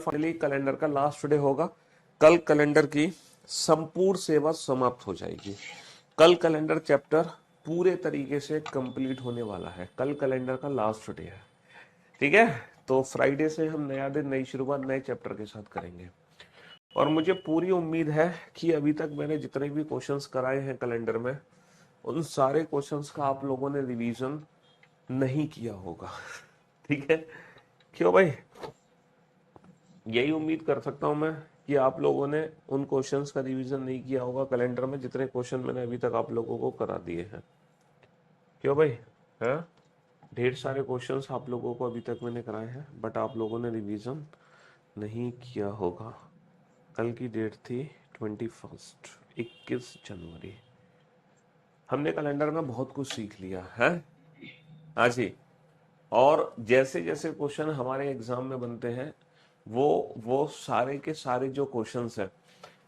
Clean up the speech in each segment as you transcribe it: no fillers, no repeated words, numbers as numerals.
Finally calendar का last day होगा। कल कैलेंडर की संपूर्ण सेवा समाप्त हो जाएगी। कल कैलेंडर चैप्टर पूरे तरीके से कंप्लीट होने वाला है। कल कैलेंडर का लास्ट डे है, ठीक है। तो फ्राइडे से हम नया दिन, नई शुरुआत नए चैप्टर के साथ करेंगे। और मुझे पूरी उम्मीद है कि अभी तक मैंने जितने भी क्वेश्चंस कराए हैं कैलेंडर में, उन सारे क्वेश्चंस का आप लोगों ने रिवीजन नहीं किया होगा। ठीक है, क्यों भाई? यही उम्मीद कर सकता हूं मैं कि आप लोगों ने उन क्वेश्चंस का रिवीजन नहीं किया होगा कैलेंडर में, जितने क्वेश्चन मैंने अभी तक आप लोगों को करा दिए हैं। क्यों भाई? है, ढेर सारे क्वेश्चंस आप लोगों को अभी तक मैंने कराए हैं, बट आप लोगों ने रिवीजन नहीं किया होगा। कल की डेट थी 21 जनवरी। हमने कैलेंडर में बहुत कुछ सीख लिया है। हाँ जी। और जैसे जैसे क्वेश्चन हमारे एग्जाम में बनते हैं, वो सारे के सारे जो क्वेश्चंस हैं,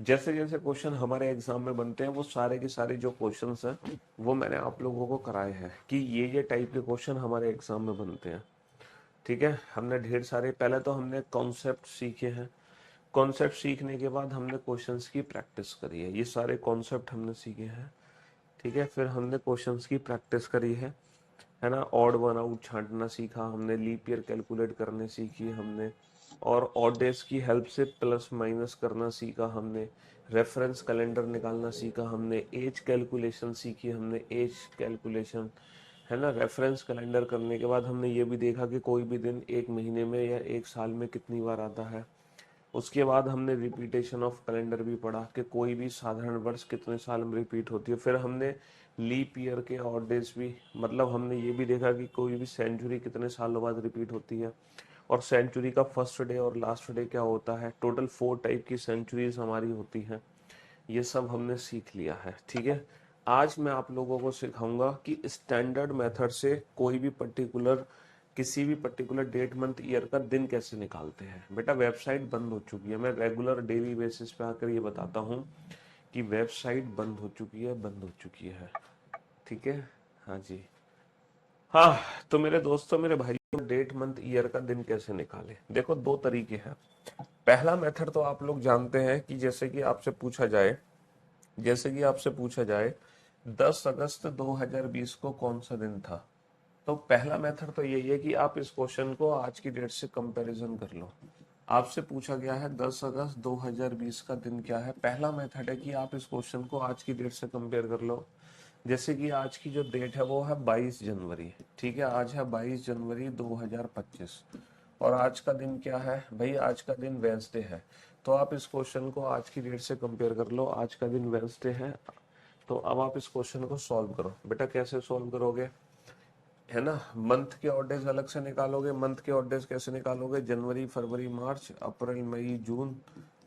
जैसे जैसे क्वेश्चन हमारे एग्जाम में बनते हैं, वो सारे के सारे जो क्वेश्चंस हैं वो मैंने आप लोगों को कराए हैं कि ये टाइप के क्वेश्चन हमारे एग्जाम में बनते हैं। ठीक है, हमने ढेर सारे, पहले तो हमने कॉन्सेप्ट सीखे हैं। कॉन्सेप्ट सीखने के बाद हमने क्वेश्चंस की प्रैक्टिस करी है। ये सारे कॉन्सेप्ट हमने सीखे हैं, ठीक है। फिर हमने क्वेश्चंस की प्रैक्टिस करी है ना। ऑड वन आउट छांटना सीखा हमने, लीप ईयर कैलकुलेट करने सीखी हमने, और ऑड डेज की हेल्प से प्लस माइनस करना सीखा हमने, रेफरेंस कैलेंडर निकालना सीखा हमने, एज कैलकुलेशन सीखी हमने, एज कैलकुलेशन, है ना। रेफरेंस कैलेंडर करने के बाद हमने ये भी देखा कि कोई भी दिन एक महीने में या एक साल में कितनी बार आता है। उसके बाद हमने रिपीटेशन ऑफ कैलेंडर भी पढ़ा कि कोई भी साधारण वर्ष कितने साल में रिपीट होती है। फिर हमने लीप ईयर के ऑड डेज भी, मतलब हमने ये भी देखा कि कोई भी सेंचुरी कितने सालों बाद रिपीट होती है, और सेंचुरी का फर्स्ट डे और लास्ट डे क्या होता है। टोटल 4 टाइप की सेंचुरीज हमारी होती हैं। ये सब हमने सीख लिया है, ठीक है। आज मैं आप लोगों को सिखाऊंगा कि स्टैंडर्ड मेथड से कोई भी पर्टिकुलर, किसी भी पर्टिकुलर डेट मंथ ईयर का दिन कैसे निकालते हैं। बेटा वेबसाइट बंद हो चुकी है, मैं रेगुलर डेली बेसिस पे आकर ये बताता हूँ कि वेबसाइट बंद हो चुकी है, बंद हो चुकी है, ठीक है। हाँ जी, हाँ। तो मेरे दोस्तों, मेरे भाइयों, डेट मंथ ईयर का दिन कैसे निकाले? देखो, दो तरीके हैं। पहला मेथड तो आप लोग जानते हैं कि जैसे कि आपसे पूछा जाए 10 अगस्त 2020 को कौन सा दिन था, तो पहला मेथड तो यही है कि आप इस क्वेश्चन को आज की डेट से कंपैरिजन कर लो। आपसे पूछा गया है 10 अगस्त 2020 का दिन क्या है। पहला मेथड है कि आप इस क्वेश्चन को आज की डेट से कंपेयर कर लो। जैसे कि आज की जो डेट है वो है 22 जनवरी, ठीक है। आज है 22 जनवरी 2025, और आज का दिन क्या है भाई? आज का दिन वेंसडे है। तो आप इस क्वेश्चन को आज की डेट से कंपेयर कर लो। आज का दिन वेंसडे है, तो अब आप इस क्वेश्चन को सॉल्व करो। बेटा कैसे सॉल्व करोगे, है ना। मंथ के ऑड डेज अलग से निकालोगे। मंथ के ऑड डेज कैसे निकालोगे? जनवरी, फरवरी, मार्च, अप्रैल, मई, जून,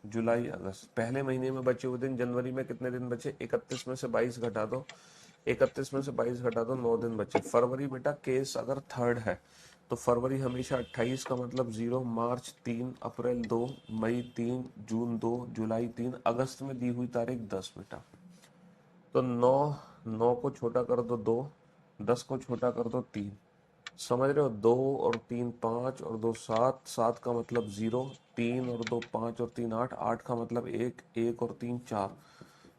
जुलाई, अगस्त। पहले महीने में बचे हुए दिन, जनवरी में कितने दिन बचे? 31 में से 22 घटा दो, 31 में से 22 घटा दो, 9 दिन बचे। फरवरी बेटा केस अगर थर्ड है तो फरवरी हमेशा 28 का मतलब 0, मार्च 3, अप्रैल 2, मई 3, जून 2, जुलाई 3, अगस्त में दी हुई तारीख 10 बेटा। तो 9 को छोटा कर दो 2, 10 को छोटा कर दो 3, समझ रहे हो। 2 और 3 5 और 2 7, 7 का मतलब 0, 3 और 2 5 और 3 8, 8 का मतलब 1, 1 और 3 4,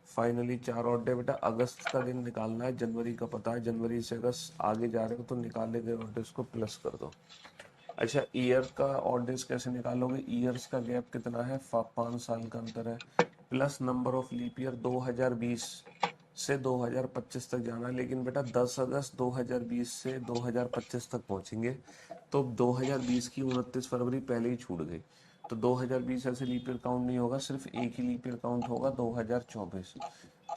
फाइनली 4 और डे। बेटा अगस्त का दिन निकालना है, जनवरी का पता है, जनवरी से अगस्त आगे जा रहे हो तो निकाले गए ऑड डेज को प्लस कर दो। अच्छा, ईयर का ऑड डेज कैसे निकालोगे? ईयर्स का गैप कितना है? 5 साल का अंतर है, plus number of leap year. 2020 से 2025 तक जाना है, लेकिन बेटा 10 अगस्त 2020 से 2025 तक पहुंचेंगे, तो 2020 की 29 फरवरी पहले ही छूट गई, तो 2020 ऐसे लीप ईयर काउंट नहीं होगा, सिर्फ एक ही लीप ईयर काउंट होगा 2024।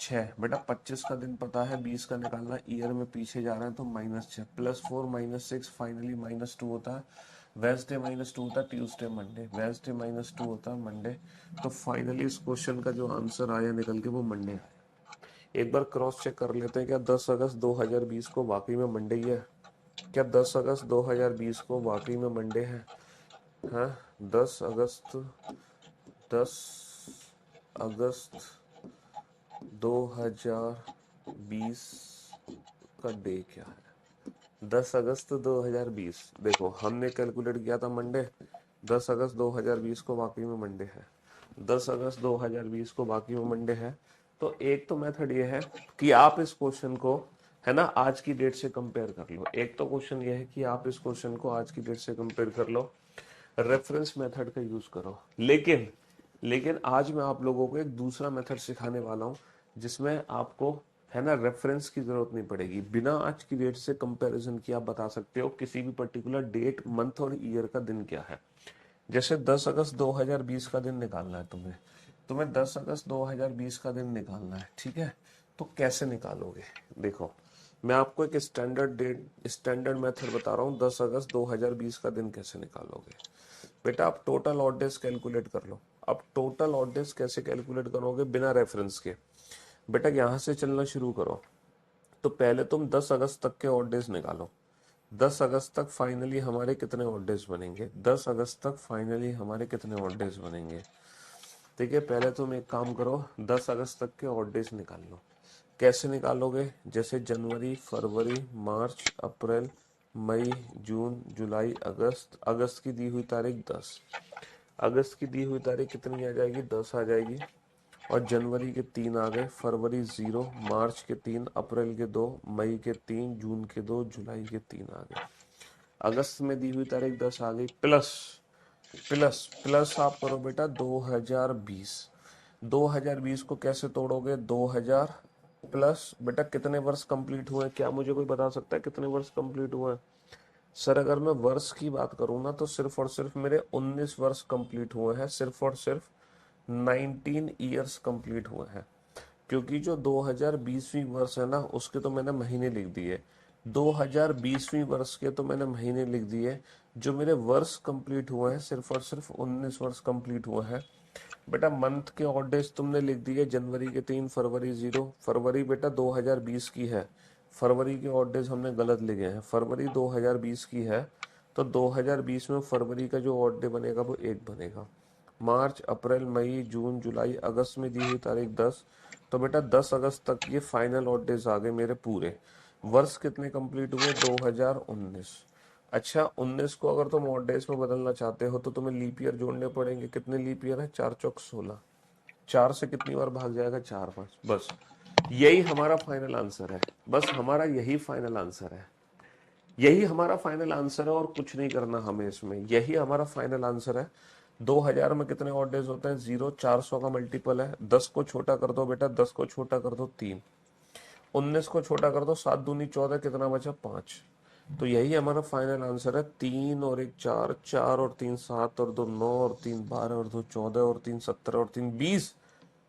6 बेटा 25 का दिन पता है, 20 का निकालना, ईयर में पीछे जा रहे हैं तो -6, +4 -6, फाइनली -2 होता है। वेंसडे -2 होता है, ट्यूसडे मंडे, वेंसडे -2 होता है, मंडे। तो फाइनली इस क्वेश्चन का जो आंसर आया निकल के वो मंडे आया। एक बार क्रॉस चेक कर लेते हैं, क्या 10 अगस्त 2020 को वाकई में मंडे ही है? क्या 10 अगस्त 2020 को वाकई में मंडे है? हाँ, 10 अगस्त 10 अगस्त 2020 का डे क्या है? 10 अगस्त 2020, देखो हमने कैलकुलेट किया था मंडे, 10 अगस्त 2020 को वाकई में मंडे है, 10 अगस्त 2020 को वाकई में मंडे है। तो एक तो मेथड ये है कि आप इस क्वेश्चन को, है ना, आज की डेट से कंपेयर कर लो। एक तो क्वेश्चन ये है कि आप इस क्वेश्चन को आज की डेट से कंपेयर कर लो, रेफरेंस मेथड का यूज करो। लेकिन लेकिन आज मैं आप लोगों को एक दूसरा मेथड सिखाने वाला हूं जिसमें आपको, है ना, रेफरेंस की जरूरत नहीं पड़ेगी। बिना आज की डेट से कंपैरिजन किए आप बता सकते हो किसी भी पर्टिकुलर डेट, मंथ और ईयर का दिन क्या है। जैसे 10 अगस्त 2020 का दिन निकालना है तुम्हें, 10 अगस्त 2020 का दिन निकालना है, ठीक है। तो कैसे निकालोगे? देखो, मैं आपको एक स्टैंडर्ड मेथड बता रहा हूँ। 10 अगस्त 2020 का दिन कैसे निकालोगे? बेटा आप टोटल ऑड डेज कैलकुलेट कर लो। अब टोटल ऑड डेज कैसे कैलकुलेट करोगे बिना रेफरेंस के? बेटा यहां से चलना शुरू करो। तो पहले तुम 10 अगस्त तक के ऑड डेज निकालो। 10 अगस्त तक फाइनली हमारे कितने ऑड डेज बनेंगे? 10 अगस्त तक फाइनली हमारे कितने ऑड डेज बनेंगे? ठीक है, पहले तुम एक काम करो, 10 अगस्त तक के ऑड डेज निकाल लो। कैसे निकालोगे? जैसे जनवरी, फरवरी, मार्च, अप्रैल, मई, जून, जुलाई, अगस्त। अगस्त की दी हुई तारीख 10, अगस्त की दी हुई तारीख कितनी आ जाएगी? 10 आ जाएगी। और जनवरी के 3 आ गए, फरवरी 0, मार्च के 3, अप्रैल के 2, मई के 3, जून के 2, जुलाई के 3 आ गए। अगस्त में दी हुई तारीख 10 आ गई। प्लस प्लस प्लस आप करो बेटा 2020। 2020 को कैसे तोड़ोगे? 2000 प्लस, बेटा कितने वर्ष कंप्लीट हुए? क्या मुझे कोई बता सकता है कितने वर्ष कंप्लीट हुए? सर अगर मैं वर्ष की बात करूं ना तो सिर्फ और सिर्फ मेरे 19 वर्ष कंप्लीट हुए हैं, सिर्फ और सिर्फ 19 ईयर्स कंप्लीट हुए हैं। क्योंकि जो 2020वीं वर्ष है ना उसके तो मैंने महीने लिख दिए, 2020वीं वर्ष के तो मैंने महीने लिख दिए। जो मेरे वर्ष कंप्लीट हुए हैं सिर्फ और सिर्फ 19 वर्ष कंप्लीट हुए हैं। बेटा मंथ के ऑड डेज तुमने लिख दिए, जनवरी के 3, फरवरी 0। फरवरी बेटा 2020 की है, फरवरी के ऑड डेज हमने गलत लिखे हैं, फरवरी 2020 की है। तो 2020 में फरवरी का जो ऑड डे बनेगा वो 1 बनेगा। मार्च, अप्रैल, मई, जून, जुलाई, अगस्त में दी हुई तारीख 10। तो बेटा 10 अगस्त तक ये फाइनल ऑड डेज आ गए मेरे पूरे। वर्ष कितने कंप्लीट हुए? 2019। अच्छा 19 को अगर तुम ऑड डेज में बदलना चाहते हो तो तुम्हें लीप ईयर जोड़ने पड़ेंगे। कितने लीप ईयर है? 4 चौक 16। 4 से कितनी बार भाग जाएगा? 4 5। बस यही हमारा फाइनल आंसर है, बस हमारा यही फाइनल आंसर है, यही हमारा फाइनल आंसर है और कुछ नहीं करना हमें इसमें, यही हमारा फाइनल आंसर है। 2000 में कितने ऑड डेज होते हैं? 0। 400 का मल्टीपल है, 10 को छोटा कर दो बेटा, 10 को छोटा कर दो 3, 19 को छोटा कर दो 7 दूनी 14, कितना बचा? 5। तो यही हमारा फाइनल आंसर है। 3 और 1 4, 4 और 3 7 और 2 9 और 3 12 और 2 14 और 3 17 और 3 20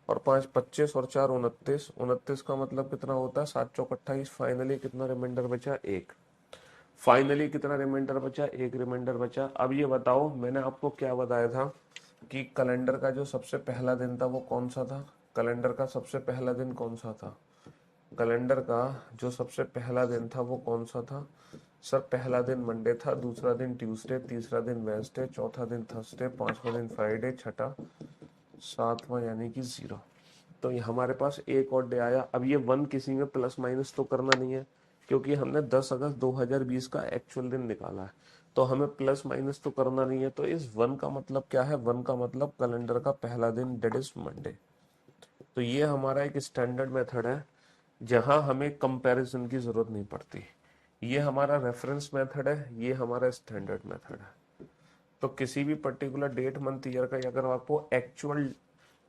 और 5 25 और 4 29। 29 का मतलब कितना होता है? 7 चौक 28। फाइनली कितना रिमाइंडर बचा? 1। फाइनली कितना रिमाइंडर बचा? 1 रिमाइंडर बचा। अब ये बताओ, मैंने आपको क्या बताया था कि कैलेंडर का जो सबसे पहला दिन था वो कौन सा था? कैलेंडर का सबसे पहला दिन कौन सा था? कैलेंडर का जो सबसे पहला दिन था वो कौन सा था? सर पहला दिन मंडे था, दूसरा दिन ट्यूसडे, तीसरा दिन वेंसडे, चौथा दिन थर्सडे, पांचवा दिन फ्राइडे, छठा सातवां यानी कि 0। तो ये हमारे पास एक और डे आया। अब ये 1 किसी में प्लस माइनस तो करना नहीं है क्योंकि हमने 10 अगस्त 2020 का एक्चुअल दिन निकाला है, तो हमें प्लस माइनस तो करना नहीं है। तो इस 1 का मतलब क्या है? 1 का मतलब कैलेंडर का पहला दिन, डेट इज मंडे। तो ये हमारा एक स्टैंडर्ड मेथड है जहां हमें कंपैरिजन की जरूरत नहीं पड़ती। ये हमारा रेफरेंस मेथड है, ये हमारा स्टैंडर्ड मेथड है। तो किसी भी पर्टिकुलर डेट, मंथ, ईयर का अगर आपको एक्चुअल,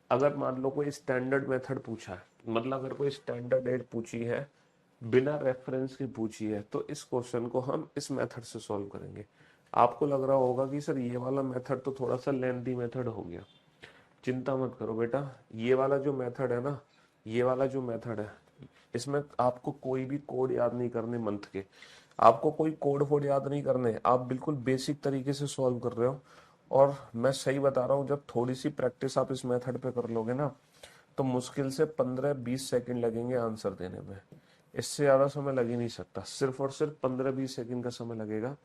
अगर मान लो कोई स्टैंडर्ड मेथड पूछा है, मतलब अगर कोई स्टैंडर्ड डेट पूछी है बिना रेफरेंस की पूछी है, तो इस क्वेश्चन को हम इस मेथड से सॉल्व करेंगे। आपको लग रहा होगा कि सर ये वाला मेथड तो थोड़ा सा लेंथी मेथड हो गया। चिंता मत करो बेटा, ये वाला जो मेथड है ना, ये वाला जो मेथड है, इसमें आपको कोई भी कोड याद नहीं करने मंथ के, आपको कोई कोड फोड याद नहीं करने, आप बिल्कुल बेसिक तरीके से सॉल्व कर रहे हो। और मैं सही बता रहा हूँ, जब थोड़ी सी प्रैक्टिस आप इस मेथड पे कर लोगे ना तो मुश्किल से 15-20 सेकंड लगेंगे आंसर देने में। इससे ज्यादा समय लग ही नहीं सकता, सिर्फ और सिर्फ 15-20 सेकंड का समय लगेगा।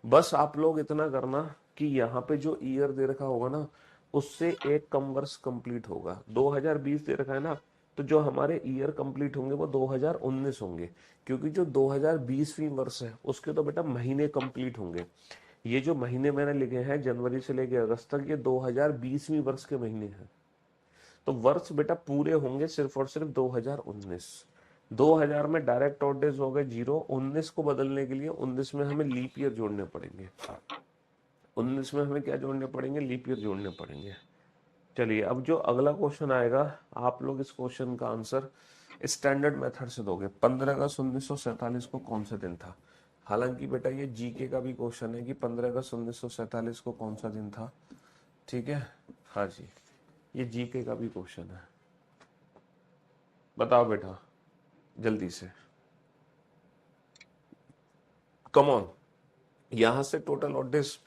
बस आप लोग इतना करना कि यहाँ पे जो ईयर दे रखा होगा ना उससे एक कम वर्ष कंप्लीट होगा। 2020 दे रखा है ना, तो जो हमारे ईयर कंप्लीट होंगे वो 2019 होंगे, क्योंकि जो 2020वीं वर्ष है उसके तो बेटा महीने कंप्लीट होंगे। ये जो महीने मैंने लिखे हैं जनवरी से लेके अगस्त तक, ये 2020वीं वर्ष के महीने हैं। तो वर्ष बेटा पूरे होंगे सिर्फ और सिर्फ 2019। 2000 में डायरेक्ट ऑड डेज हो गए 0। 19 को बदलने के लिए 19 में हमें लीप ईयर जोड़ने पड़ेंगे। 19 में हमें क्या जोड़ने पड़ेंगे? लीप ईयर जोड़ने पड़ेंगे। चलिए अब जो अगला क्वेश्चन आएगा, आप लोग इस क्वेश्चन का आंसर स्टैंडर्ड मेथड से दोगे। 15 अगस्त 1947 को कौन सा दिन था? हालांकि बेटा ये जीके का भी क्वेश्चन है कि 15 अगस्त 1947 को कौन सा दिन था। ठीक है, हाँ जी, ये जीके का भी क्वेश्चन है। बताओ बेटा जल्दी से, कम ऑन, यहां से टोटल ऑड डेज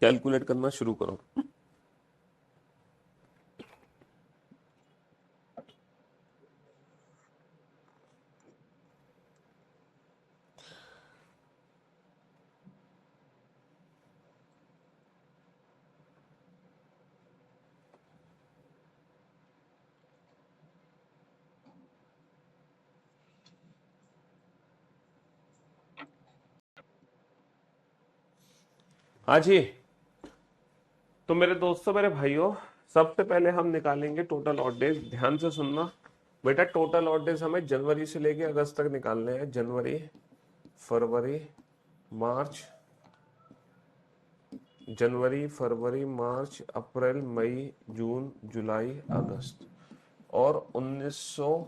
कैलकुलेट करना शुरू करो। हाँ जी, तो मेरे दोस्तों, मेरे भाइयों, सबसे पहले हम निकालेंगे टोटल ऑड डेज। ध्यान से सुनना बेटा, टोटल ऑड डेज हमें जनवरी से लेके अगस्त तक निकालने हैं। जनवरी, फरवरी, मार्च, जनवरी, फरवरी, मार्च, अप्रैल, मई, जून, जुलाई, अगस्त। और 1900,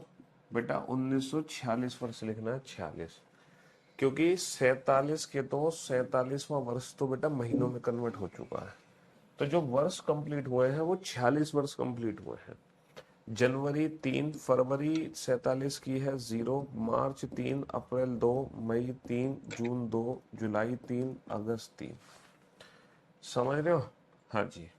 बेटा 1946 वर्ष लिखना है, 46। क्योंकि 47 के तो 47वां वर्ष तो बेटा महीनों में कन्वर्ट हो चुका है। तो जो वर्ष कंप्लीट हुए हैं वो 46 वर्ष कंप्लीट हुए हैं। जनवरी 3, फरवरी 47 की है 0, मार्च 3, अप्रैल 2, मई 3, जून 2, जुलाई 3, अगस्त 3। समझ रहे हो? हाँ जी।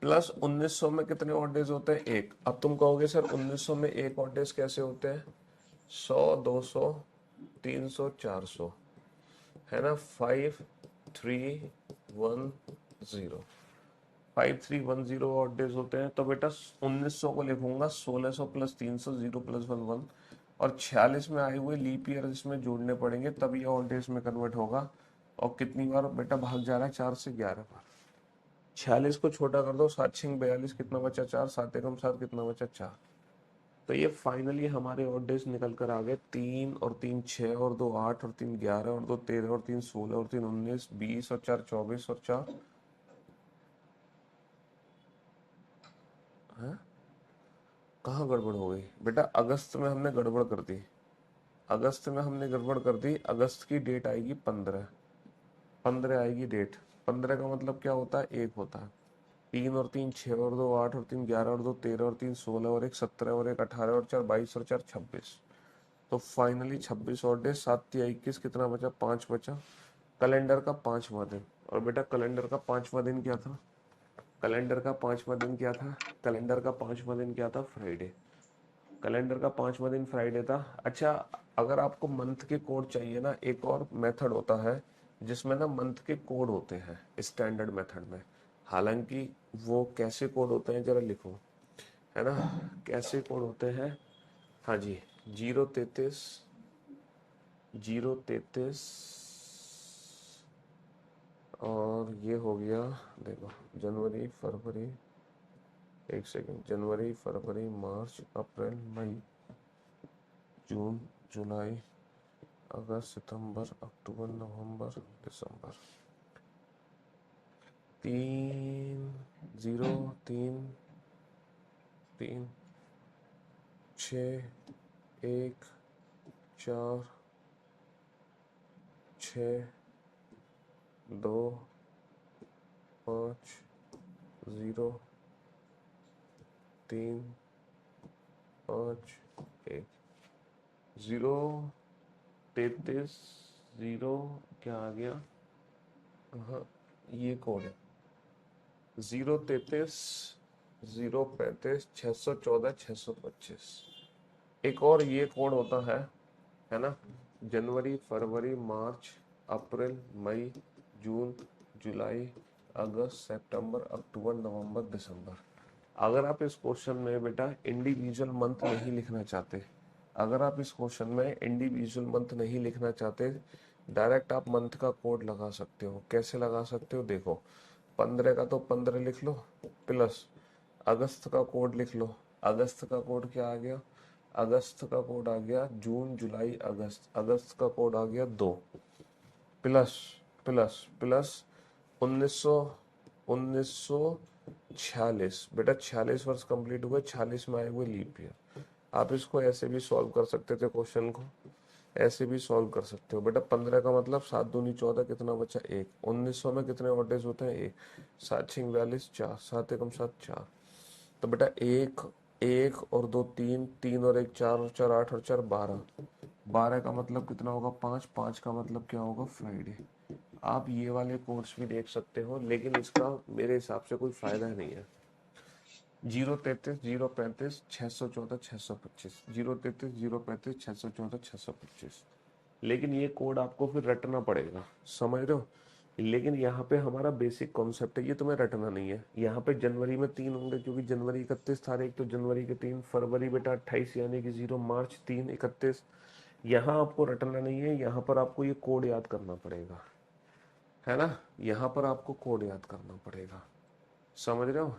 प्लस 1900 में कितने ऑड डेज होते हैं? एक। अब तुम कहोगे सर 1900 में एक ऑड डेज कैसे होते हैं? 100, 200, 300, 400, है ना। 5310, 5310 ऑड डेज होते हैं। तो बेटा 1900 को लिखूंगा 1600 प्लस 300, 0 प्लस 1 1। और 46 में आए हुए लीप ईयर इसमें जोड़ने पड़ेंगे, तब ये ऑड डेज में कन्वर्ट होगा। और कितनी बार बेटा भाग जा रहा है? 4 से 11 बार। 46 को छोटा कर दो, 7 6 42, कितना बचा? 4, 7 एकम 7, कितना बचा? 4। तो ये फाइनली हमारे ऑड डेज निकल कर आ गए। 3 और 3 6 और 2 8 और 3 11 और 2 13 और 3 16 और 3 19 20 और 4 24 और 4 है। कहाँ गड़बड़ हो गई बेटा? अगस्त में हमने गड़बड़ कर दी। अगस्त में हमने गड़बड़ कर दी। अगस्त की डेट आएगी 15। 15 आएगी डेट। 15 का मतलब क्या होता है? एक होता है। 3 और 3 6 और 2 8 और 3 11 और 2 13 और 3 16 और 1 17 और 1 18 और 4 22 और 4 26। तो फाइनली 26 और डे, 7 3 21, कितना बचा? 5 बचा। कैलेंडर का 5वां दिन। और बेटा कैलेंडर का 5वां दिन क्या था? कैलेंडर का 5वां दिन क्या था? कैलेंडर का 5वां दिन क्या था? फ्राइडे। कैलेंडर का 5वां दिन फ्राइडे था। अच्छा, अगर आपको मंथ के कोड चाहिए ना, एक और मेथड होता है जिसमें ना मंथ के कोड होते हैं स्टैंडर्ड मेथड में। हालांकि वो कैसे कोड होते हैं जरा लिखो, है ना। कैसे कोड होते हैं? हाँ जी, 033, 033, और ये हो गया, देखो, जनवरी, फरवरी, एक सेकंड, जनवरी, फरवरी, मार्च, अप्रैल, मई, जून, जुलाई, अगस्त, सितंबर, अक्टूबर, नवंबर, दिसंबर। 3 0 3 3 6 1 4 6 2 5 0 3 5 1 0 33 0, क्या आ गया? हाँ, ये कोड है 033 035 614 625। एक और ये कोड होता है ना। जनवरी, फरवरी, मार्च, अप्रैल, मई, जून, जुलाई, अगस्त, सितंबर, अक्टूबर, नवंबर, दिसंबर। अगर आप इस क्वेश्चन में बेटा इंडिविजुअल मंथ नहीं लिखना चाहते, अगर आप इस क्वेश्चन में इंडिविजुअल मंथ नहीं लिखना चाहते, डायरेक्ट आप मंथ का कोड लगा सकते हो। कैसे लगा सकते हो, देखो 15 का तो 15 लिख लो, प्लस अगस्त का कोड लिख लो। अगस्त का कोड क्या आ गया, अगस्त का कोड आ गया जून जुलाई अगस्त, अगस्त का कोड आ गया 2, प्लस प्लस प्लस 1900 1946। बेटा 46 वर्ष कंप्लीट हुए, 46 में आए हुए लीप ईयर। आप इसको ऐसे भी सॉल्व कर सकते थे क्वेश्चन को, ऐसे भी सॉल्व कर सकते हो बेटा। 15 का मतलब 7 दूनी 14, कितना बचा 1। 1900 में कितने ऑड डेज होते हैं 1, 7 6 42 4, 7 एकम 7 4। तो बेटा एक, एक और दो तीन, तीन और एक चार, और चार 8, और चार 12। 12 का मतलब कितना होगा 5, 5 का मतलब क्या होगा फ्राइडे। आप ये वाले कोर्स भी देख सकते हो, लेकिन इसका मेरे हिसाब से कोई फायदा नहीं है। 033 035 614 625, 033 035 614 625। लेकिन ये कोड आपको फिर रटना पड़ेगा, समझ रहे हो। लेकिन यहाँ पे हमारा बेसिक कॉन्सेप्ट है, ये तुम्हें रटना नहीं है। यहाँ पे जनवरी में 3 होंगे, क्योंकि जनवरी 31 तारीख, तो जनवरी के 3, फरवरी बेटा 28 यानी कि 0, मार्च 3 31। यहाँ आपको रटना नहीं है, यहाँ पर आपको ये कोड याद करना पड़ेगा, है ना। यहाँ पर आपको कोड याद करना पड़ेगा, समझ रहे हो।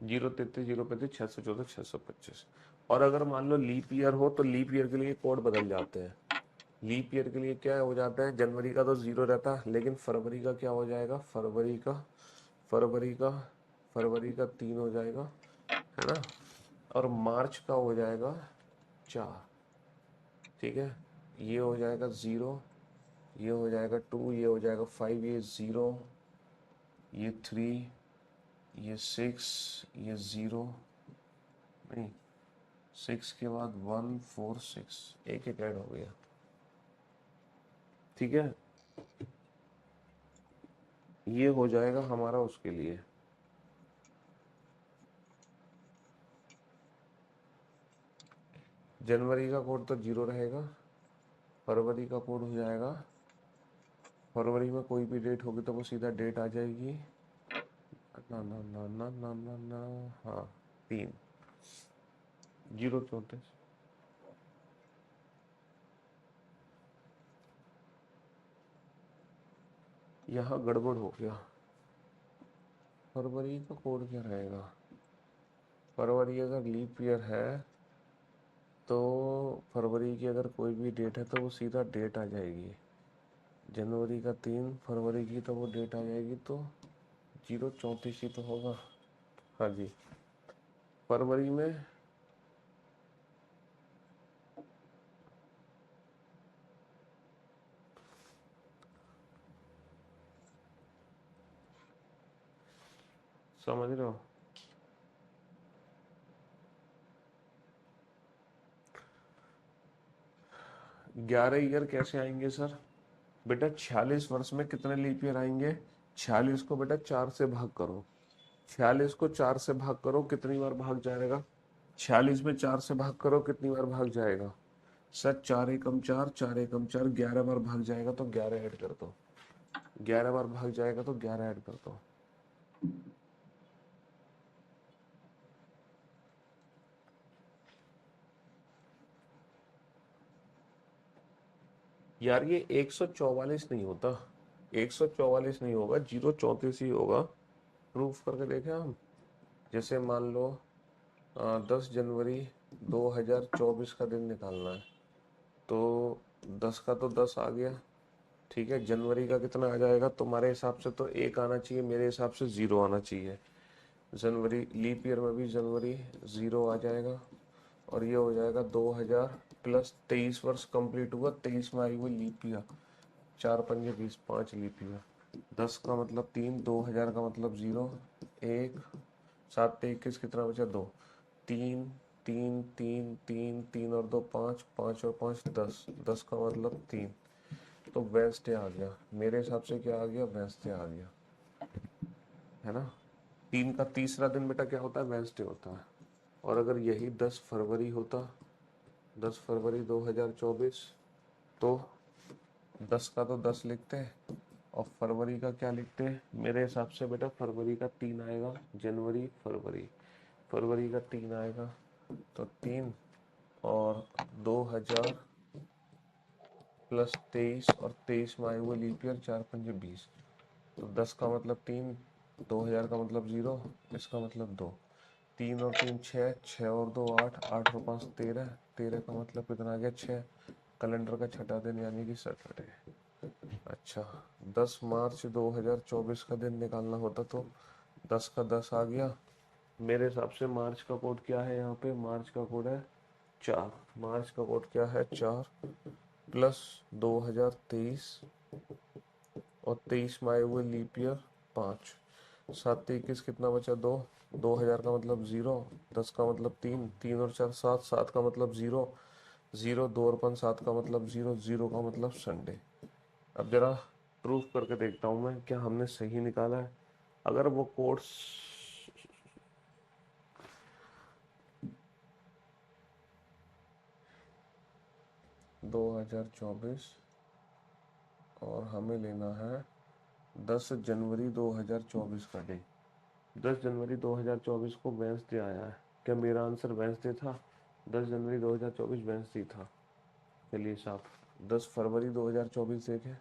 033 035 614 625। और अगर मान लो लीप ईयर हो तो लीप ईयर के लिए कोड बदल जाते हैं। लीप ईयर के लिए क्या हो जाता है, जनवरी का तो 0 रहता है, लेकिन फरवरी का क्या हो जाएगा, फरवरी का फरवरी का 3 हो जाएगा, है ना। और मार्च का हो जाएगा 4, ठीक है। ये हो जाएगा 0, ये हो जाएगा 2, ये हो जाएगा 5, ये 0, ये 3, ये 6, ये 0, नहीं 6 के बाद 1 4 6, एक एक ऐड हो गया, ठीक है। ये हो जाएगा हमारा उसके लिए। जनवरी का कोड तो 0 रहेगा, फरवरी का कोड हो जाएगा, फरवरी में कोई भी डेट होगी तो वो सीधा डेट आ जाएगी, ना ना ना ना ना ना ना, हाँ 3, 034। यहाँ गड़बड़ हो गया, फरवरी का कोड क्या रहेगा। फरवरी अगर लीप ईयर है तो फरवरी की अगर कोई भी डेट है तो वो सीधा डेट आ जाएगी। जनवरी का 3, फरवरी की तो वो डेट आ जाएगी, तो 034 ही तो होगा। हाँ जी, फरवरी में समझ रहे हो। 11 ईयर कैसे आएंगे सर, बेटा 46 वर्ष में कितने लीप ईयर आएंगे। 46 को बेटा 4 से भाग करो, 46 को 4 से भाग करो, कितनी बार भाग जाएगा। 46 में 4 से भाग करो, कितनी बार भाग जाएगा सर। 4 एकम 4, 4 एकम 4, 11 बार भाग जाएगा, तो 11 ऐड कर दो। 11 बार भाग जाएगा तो 11 ऐड कर दो। यार ये 144 नहीं होता, 144 नहीं होगा, 034 ही होगा। प्रूफ करके देखें हम। जैसे मान लो 10 जनवरी 2024 का दिन निकालना है, तो 10 का तो 10 आ गया, ठीक है। जनवरी का कितना आ जाएगा तुम्हारे हिसाब से, तो 1 आना चाहिए, मेरे हिसाब से 0 आना चाहिए। जनवरी लीप ईयर में भी जनवरी 0 आ जाएगा, और ये हो जाएगा 2000 प्लस 23 वर्ष कंप्लीट हुआ, 23 में आई हुई लीप ईयर, 4 पंजे 20, 5 लीप ईयर। 10 का मतलब 3, 2000 का मतलब 0, 1, 7 पे 21, कितना बचा 2, 3 3 3 3 3 और 2 5, 5 और 5 10, 10 का मतलब 3। तो वेंसडे आ गया, मेरे हिसाब से क्या आ गया, वेंसडे आ गया, है ना। 3 का तीसरा दिन बेटा क्या होता है, वेंसडे होता है। और अगर यही 10 फरवरी होता, 10 फरवरी 2024, तो 10 का तो 10 लिखते हैं, और फरवरी का क्या लिखते हैं, मेरे हिसाब से बेटा फरवरी का 3 आएगा, जनवरी फरवरी, फरवरी का 3 आएगा, तो 3 और 2000 प्लस 23 और 23 में आए हुए लीप ईयर 4 पंजे 20। तो 10 का मतलब 3, 2000 का मतलब 0, इसका मतलब 2। 3 और 3 6, 6 और 2 8, 8 और 5 13, 13 का मतलब कितना आ गया 6। कैलेंडर का छठा दिन यानी कि सैटरडे। अच्छा, 10 मार्च 2024 का दिन निकालना होता तो 10 का 10 आ गया। मेरे हिसाब से मार्च का कोड क्या है, यहाँ पे मार्च का कोड है 4। मार्च का कोड क्या है 4 प्लस 2023 और 23 में आए हुए लीप ईयर 5। 7 21 कितना बचा 2, 2000 का मतलब 0, 10 का मतलब 3, 3 और 4 7, 7 का मतलब 0, 0 2 और 5 7 का मतलब 0, 0 का मतलब संडे। अब जरा प्रूफ करके देखता हूँ मैं क्या हमने सही निकाला है। अगर वो कोर्स 2024 और हमें लेना है 10 जनवरी 2024 का डे। 10 जनवरी 2024 को वेंसडे आया है। क्या मेरा आंसर वेंसडे था? 10 जनवरी 2024 वेंसडे था। चलिए साहब, 10 फरवरी 2024 देखें।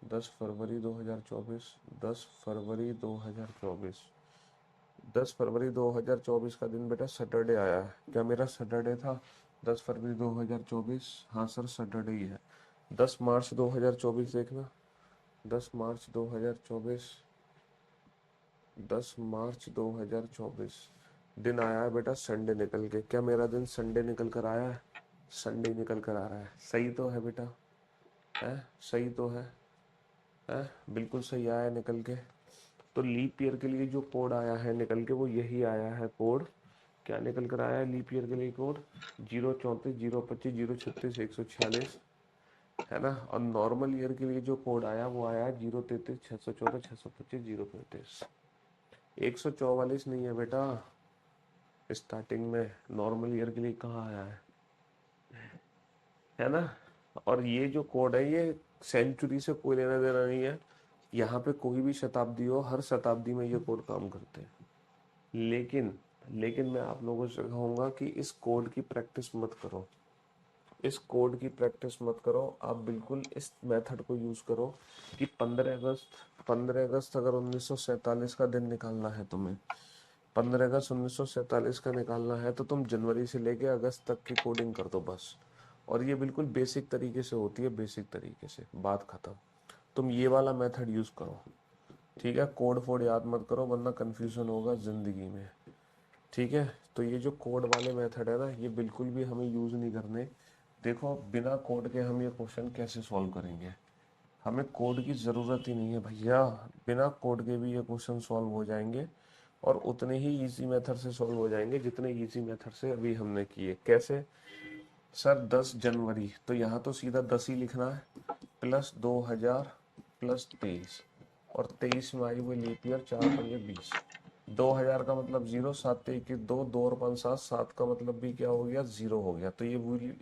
10 फरवरी 2024, 10 फरवरी 2024, 10 फरवरी 2024 का दिन बेटा सैटरडे आया है। क्या मेरा सैटरडे था 10 फरवरी 2024? हाँ सर, सैटरडे ही है। 10 मार्च 2024 देखना। 10 मार्च 2024, 10 मार्च 2024 दिन आया है बेटा संडे निकल के। क्या मेरा दिन संडे निकल कर आया है? संडे निकल कर आ रहा है। सही तो है बेटा, है सही तो है बिल्कुल सही आया है निकल के। तो लीप ईयर के लिए जो कोड आया है निकल के वो यही आया है कोड। क्या निकल कर आया है लीप ईयर के लिए कोड? 034 025 036 146, है ना। और नॉर्मल ईयर के लिए जो कोड आया वो आया 033 614 625 035। 144 नहीं है बेटा स्टार्टिंग में। नॉर्मल ईयर के लिए कहाँ आया है ना। और ये जो कोड है ये सेंचुरी से कोई लेना देना नहीं है। यहाँ पे कोई भी शताब्दी हो, हर शताब्दी में ये कोड काम करते हैं। लेकिन लेकिन मैं आप लोगों से कहूँगा कि इस कोड की प्रैक्टिस मत करो। इस कोड की प्रैक्टिस मत करो। आप बिल्कुल इस मेथड को यूज़ करो कि 15 अगस्त अगर 1947 का दिन निकालना है तुम्हें, 15 अगस्त 1947 का निकालना है तो तुम जनवरी से लेके अगस्त तक की कोडिंग कर दो बस। और ये बिल्कुल बेसिक तरीके से होती है, बेसिक तरीके से, बात खत्म। तुम ये वाला मेथड यूज़ करो, ठीक है। कोड फोड याद मत करो वरना कन्फ्यूज़न होगा ज़िंदगी में, ठीक है। तो ये जो कोड वाले मेथड है ना, ये बिल्कुल भी हमें यूज़ नहीं करने। देखो, बिना कोड के हम ये क्वेश्चन कैसे सॉल्व करेंगे? हमें कोड की ज़रूरत ही नहीं है भैया। बिना कोड के भी ये क्वेश्चन सॉल्व हो जाएंगे और उतने ही इजी मेथड से सॉल्व हो जाएंगे जितने इजी मेथड से अभी हमने किए। कैसे सर? 10 जनवरी तो यहाँ तो सीधा 10 ही लिखना है, प्लस 2000 प्लस 23 और 23 में आई हुई लीप ईयर 4 पंजे 20। 2000 का मतलब 0, 7 21 2, 2 और 5 7, 7 का मतलब भी क्या हो गया 0 हो गया। तो ये वही,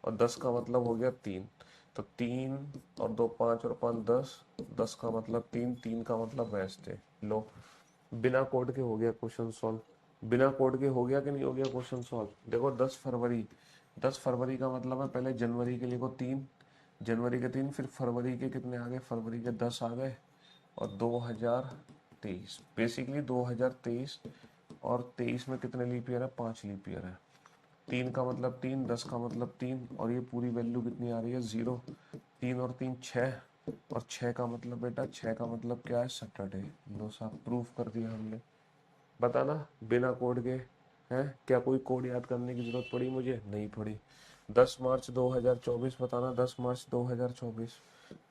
और 10 का मतलब हो गया 3। तो 3 और 2 5 और 5 10, 10 का मतलब 3, 3 का मतलब वेस्ट है। लो, बिना कोड के हो गया क्वेश्चन सॉल्व। बिना कोड के हो गया कि नहीं हो गया क्वेश्चन सॉल्व? देखो 10 फरवरी, 10 फरवरी का मतलब है पहले जनवरी के लिखो 3, जनवरी के 3, फिर फरवरी के कितने आ गए? फरवरी के 10 आ गए और 2023, बेसिकली 2023। और 23 में कितने लीप ईयर है? 5 लीप ईयर है। 3 का मतलब 3, 10 का मतलब 3 और ये पूरी वैल्यू कितनी आ रही है? 0। 3 और 3 6 और 6 का मतलब बेटा, 6 का मतलब क्या है? सैटरडे। लो साहब, प्रूफ कर दिया हमने। बताना बिना कोड के हैं। क्या कोई कोड याद करने की जरूरत पड़ी मुझे? नहीं पड़ी। 10 मार्च 2024 बताना। 10 मार्च 2024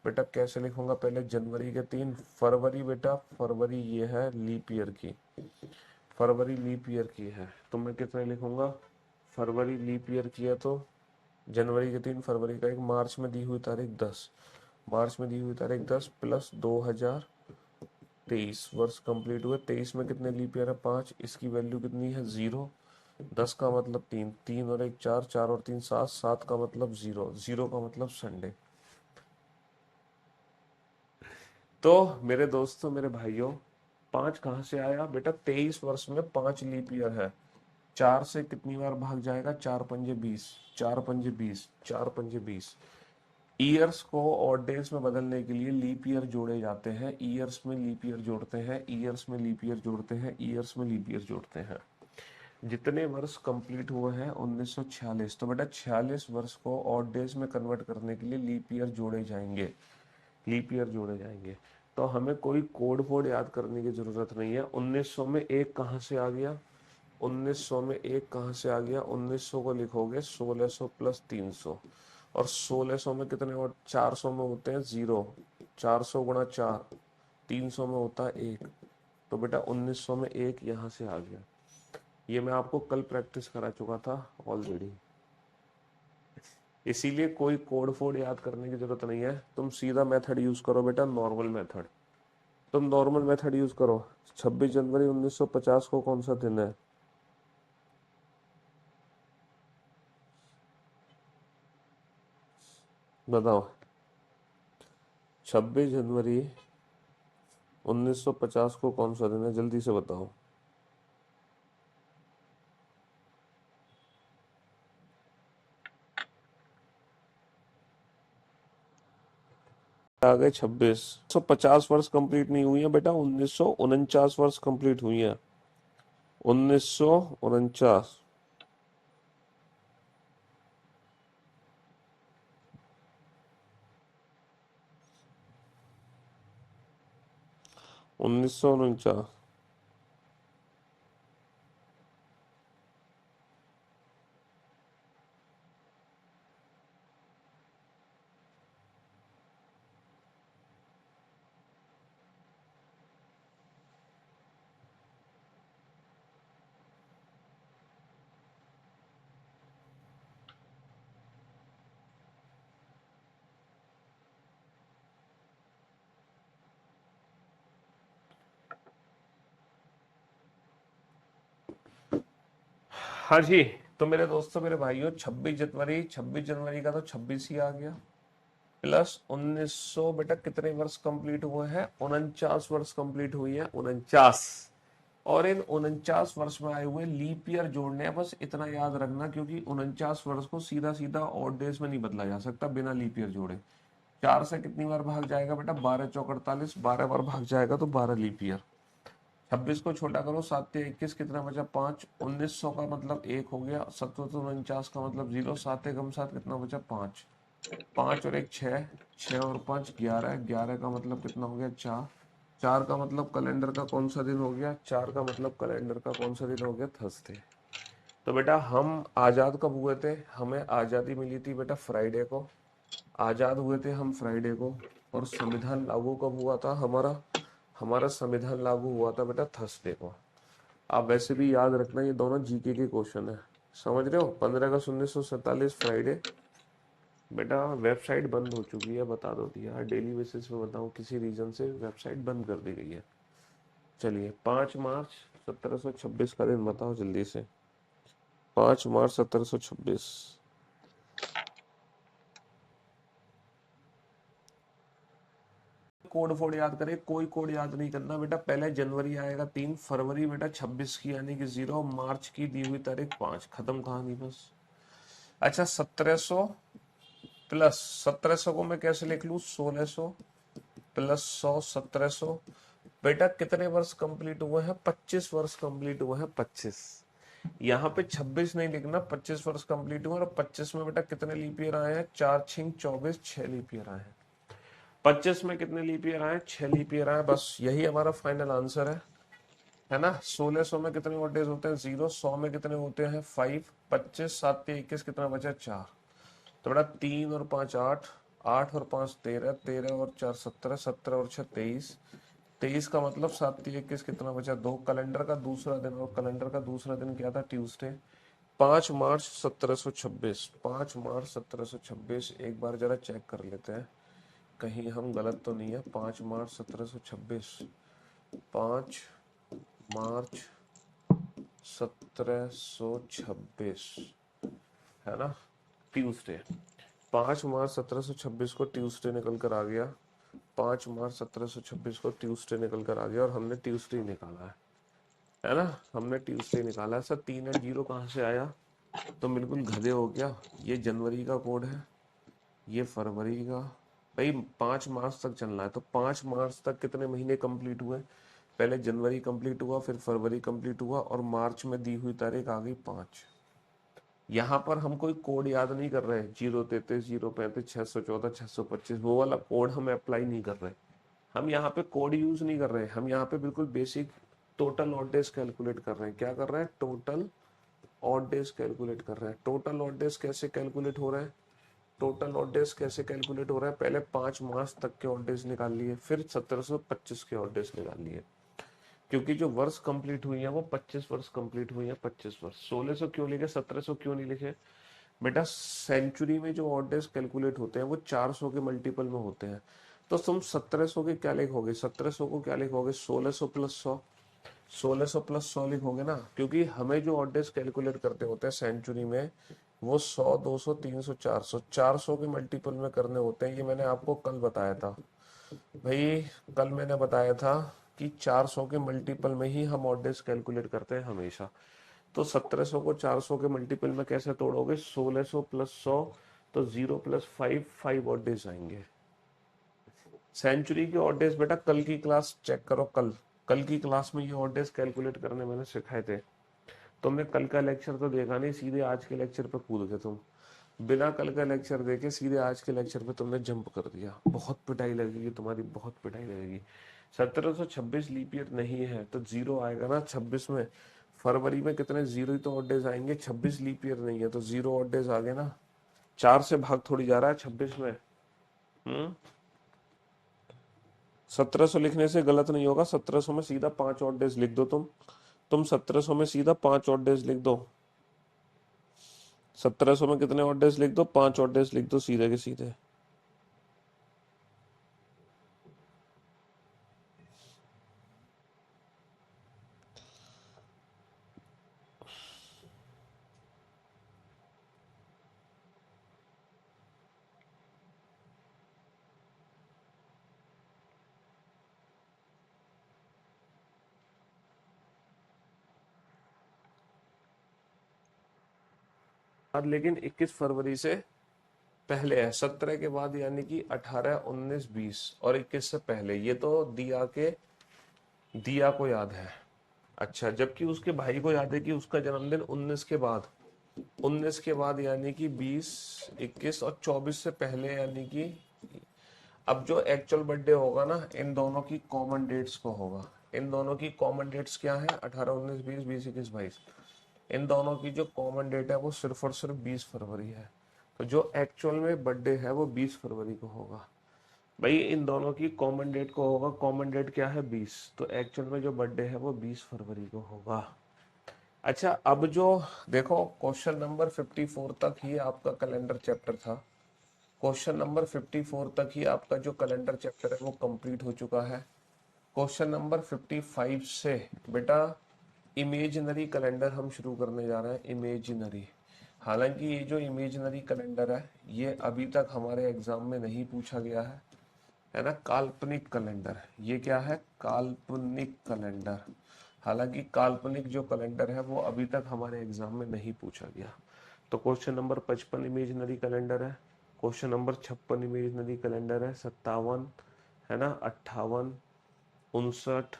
बेटा कैसे लिखूंगा? पहले जनवरी के 3, फरवरी बेटा, फरवरी ये है लीप ईयर की, फरवरी लीप ईयर की है तो मैं कितने लिखूंगा? फरवरी लीप ईयर की है तो जनवरी के 3, फरवरी का 1, मार्च में दी हुई तारीख 10, मार्च में दी हुई तारीख 10 प्लस 2023 वर्ष कंप्लीट हुए। 23 में कितने लीप ईयर है? 5, इसकी वैल्यू कितनी है? 0। 10 का मतलब 3, 3 और 1 4, 4 और 3 7, 7 का मतलब 0, 0 का मतलब संडे। तो मेरे दोस्तों, मेरे भाइयों, 5 कहाँ से आया बेटा? 23 वर्ष में 5 लीप ईयर है। 4 से कितनी बार भाग जाएगा? 4 पंजे 20, 4 पंजे 20, 4 पंजे 20। ईयर्स को ऑड डेज में बदलने के लिए लीप ईयर जोड़े जाते हैं, ईयर्स में लीप ईयर जोड़ते हैं, ईयर्स में लीप ईयर जोड़ते हैं, ईयर्स में लीप ईयर जोड़ते हैं। जितने वर्ष कंप्लीट हुए हैं 1946, तो बेटा 46 वर्ष को ऑड डेज में कन्वर्ट करने के लिए लीप ईयर जोड़े जाएंगे, लीप ईयर जोड़े जाएंगे। तो हमें कोई कोड फोड याद करने की जरूरत नहीं है। 1900 में एक कहाँ से आ गया, 1900 में एक कहाँ से आ गया, 1900 को लिखोगे 1600 प्लस 300, और 1600 में कितने और 400 में होते हैं जीरो, 400 गुणा 4, 300 में होता है एक, तो बेटा 1900 में एक यहाँ से आ गया। ये मैं आपको कल प्रैक्टिस करा चुका था ऑलरेडी, इसीलिए कोई कोड फोड याद करने की जरूरत नहीं है। तुम सीधा मेथड यूज करो बेटा, नॉर्मल मेथड। तुम नॉर्मल मेथड यूज करो। 26 जनवरी 1950 को कौन सा दिन है? बताओ। 26 जनवरी 1950 को कौन सा दिन है, जल्दी से बताओ। आ गए 26। 1950 वर्ष कंप्लीट नहीं हुई है बेटा, 1949 वर्ष कंप्लीट हुई है। 1949। 1949। हाँ जी। तो मेरे दोस्तों, मेरे भाइयों, 26 जनवरी का तो 26 ही आ गया, प्लस 1900, बेटा कितने वर्ष कंप्लीट हुए हैं? 49 वर्ष कंप्लीट हुई है, 49। और इन 49 वर्ष में आए हुए लीप ईयर जोड़ने हैं, बस इतना याद रखना, क्योंकि 49 वर्ष को सीधा सीधा ऑड डेज में नहीं बदला जा सकता बिना लीप ईयर जोड़े। 4 से कितनी बार भाग जाएगा बेटा? 12 चौक 48, 12 बार भाग जाएगा तो 12 लीप ईयर। 26 को छोटा करो, 7 या 21, कितना बचा? 5। 1900 का मतलब 1 हो गया, 749 का मतलब 0, 7 एकम 7, कितना बचा? 5। 5 और 1 6, 6 और 5 11, 11 का मतलब कितना हो गया? 4। 4 का मतलब कैलेंडर का कौन सा दिन हो गया? 4 का मतलब कैलेंडर का कौन सा दिन हो गया? थर्सडे। तो बेटा हम आज़ाद कब हुए थे? हमें आज़ादी मिली थी बेटा फ्राइडे को, आज़ाद हुए थे हम फ्राइडे को। और संविधान लागू कब हुआ था हमारा? हमारा संविधान लागू हुआ था बेटा थर्सडे को। आप वैसे भी याद रखना, ये दोनों जीके के क्वेश्चन है, समझ रहे हो? 15 अगस्त 1947 फ्राइडे। बेटा वेबसाइट बंद हो चुकी है, बता दो दिया, डेली बेसिस पे बताऊं, किसी रीजन से वेबसाइट बंद कर दी गई है। चलिए, 5 मार्च 1726 का दिन बताओ जल्दी से। 5 मार्च 1726। कोड फोड याद करें, कोई कोड याद नहीं करना बेटा। पहले जनवरी आएगा 3, फरवरी बेटा 26 की यानी कि 0, मार्च की दी हुई तारीख 5, खत्म कहानी बस। अच्छा, 1700 प्लस 1700 को मैं कैसे लिख लूं? 1600 प्लस 100, 1700। बेटा कितने वर्ष कंप्लीट हुए हैं? 25 वर्ष कंप्लीट हुए हैं, 25। यहाँ पे 26 नहीं लिखना, 25 वर्ष कंप्लीट हुए। और 25 में बेटा कितने लीप ईयर आए हैं? 4 6 24, 6 लीप ईयर आए हैं। 25 में कितने लीप ईयर आए? 6 लीप ईयर आए, बस यही हमारा फाइनल आंसर है ना? 1600 में कितने और डेज होते हैं? 0। 100 में कितने होते हैं? 5। 25, 7 या 21, कितना बचा? 4। तो बेटा 3 और 5 8, 8 और 5 13, 13 और 4 17, 17 और 6 23, 23 का मतलब 7 या 21, कितना बचा? 2। कैलेंडर का दूसरा दिन, और कैलेंडर का दूसरा दिन क्या था? ट्यूसडे। 5 मार्च 1726, 5 मार्च 1726, एक बार जरा चेक कर लेते हैं कहीं हम गलत तो नहीं है। 5 मार्च 1726, 5 मार्च 1726, है ना? ट्यूसडे। 5 मार्च 1726 को ट्यूसडे निकल कर आ गया। 5 मार्च 1726 को ट्यूसडे निकल कर आ गया, और हमने ट्यूसडे निकाला है ना? हमने ट्यूसडे निकाला है। सर 3 और 0 कहाँ से आया? तो बिल्कुल गधे हो क्या? ये जनवरी का कोड है, ये फरवरी का, भाई 5 मार्च तक चलना है, तो 5 मार्च तक कितने महीने कंप्लीट हुए? पहले जनवरी कंप्लीट हुआ, फिर फरवरी कंप्लीट हुआ, और मार्च में दी हुई तारीख आ गई 5। यहाँ पर हम कोई कोड याद नहीं कर रहे, 033, 035, 614, 625, वो वाला कोड हम अप्लाई नहीं कर रहे। हम यहाँ पे कोड यूज नहीं कर रहे, हम यहाँ पे बिल्कुल basic total odd days calculate कर रहे हैं। क्या कर रहे हैं? टोटल ऑड डेज कैलकुलेट कर रहे हैं। टोटल ऑड डेज कैसे कैलकुलेट हो रहा है? टोटल ऑड डेज कैसे कैलकुलेट हो रहा है? पहले 5 मार्च तक के ऑड डेज निकाल लिए, फिर 1725 के ऑड डेज निकाल लिए, क्योंकि जो वर्ष कंप्लीट हुई है वो 25 वर्ष कंप्लीट हुई है। 25 वर्ष 1600 क्यों लिखे, 1700 क्यों नहीं लिखे? बेटा सेंचुरी में जो ऑड डेज कैलकुलेट होते हैं वो 400 के मल्टीपल में होते हैं। तो तुम 1700 के क्या लिखोगे? 1700 को क्या लिखोगे? 1600 प्लस 100। 1600 प्लस 100 लिखोगे ना, क्योंकि हमें जो ऑड डेज कैलकुलेट करते होते हैं सेंचुरी में, वो 100, 200, 300, 400, 400 के मल्टीपल में करने होते हैं। ये मैंने आपको कल बताया था भाई, कल मैंने बताया था कि 400 के मल्टीपल में ही हम ऑड डेज कैलकुलेट करते हैं हमेशा। तो 1700 को 400 के मल्टीपल में कैसे तोड़ोगे? 1600 प्लस 100, तो 0 प्लस 5, 5 ऑड डेज आएंगे। सेंचुरी के ऑड डेज बेटा कल की क्लास चेक करो, कल कल की क्लास में ये ऑड डेज कैलकुलेट करने मैंने सिखाए थे। तुमने कल का लेक्चर तो देखा नहीं, सीधे आज के लेक्चर पे कूद गए तुम। बिना कल का लेक्चर देखे सीधे आज के लेक्चर पे तुमने जंप कर दिया। बहुत पिटाई लगेगी तुम्हारी, बहुत पिटाई लगेगी। 1726 लीप ईयर नहीं है तो जीरो आएगा ना 26 में। फरवरी में कितने जीरो ही तो ऑड डेज आएंगे, 26 लीप ईयर नहीं है तो जीरो ऑड डेज आ गए ना। 4 से भाग थोड़ी जा रहा है 26 में। 1700 लिखने से गलत नहीं होगा, 1700 में सीधा 5 ऑड डेज लिख दो तुम 1700 में सीधा 5 ऑड डेज लिख दो। 1700 में कितने ऑड डेज लिख दो? 5 ऑड डेज लिख दो सीधे के सीधे। लेकिन 21 फरवरी से पहले है, 17 के बाद यानी कि 18, 19, 20 और 21 से पहले, ये तो दिया को याद है। अच्छा, जबकि उसके भाई को याद है कि उसका जन्मदिन 19 के बाद, 19 के बाद यानी कि 20, 21 और 24 से पहले यानी कि, अब जो एक्चुअल बर्थडे होगा ना इन दोनों की कॉमन डेट्स को होगा। इन दोनों की कॉमन डेट्स क्या है? 18, 19, 20, 20, 21, 22। इन दोनों की जो कॉमन डेट है वो सिर्फ और सिर्फ 20 फरवरी है। तो जो एक्चुअल में बर्थडे है वो 20 फरवरी को होगा। भाई इन दोनों की कॉमन डेट को होगा, कॉमन डेट क्या है? 20, तो एक्चुअल में जो बर्थडे है वो 20 फरवरी को होगा। अच्छा, अब जो देखो क्वेश्चन नंबर 54 तक ही आपका कैलेंडर चैप्टर था। क्वेश्चन नंबर 54 तक ही आपका जो कैलेंडर चैप्टर है वो कंप्लीट हो चुका है। क्वेश्चन नंबर 55 से बेटा इमेजिनरी कैलेंडर हम शुरू करने जा रहे हैं। इमेजिनरी, हालांकि ये जो इमेजिनरी कैलेंडर है ये अभी तक हमारे एग्जाम में नहीं पूछा गया है ना। काल्पनिक कैलेंडर, ये क्या है? काल्पनिक कैलेंडर। हालांकि काल्पनिक जो कैलेंडर है वो अभी तक हमारे एग्जाम में नहीं पूछा गया। तो क्वेश्चन नंबर 55 इमेजिनरी कैलेंडर है, क्वेश्चन नंबर 56 इमेजिनरी कैलेंडर है, 57 है ना, 58, 59,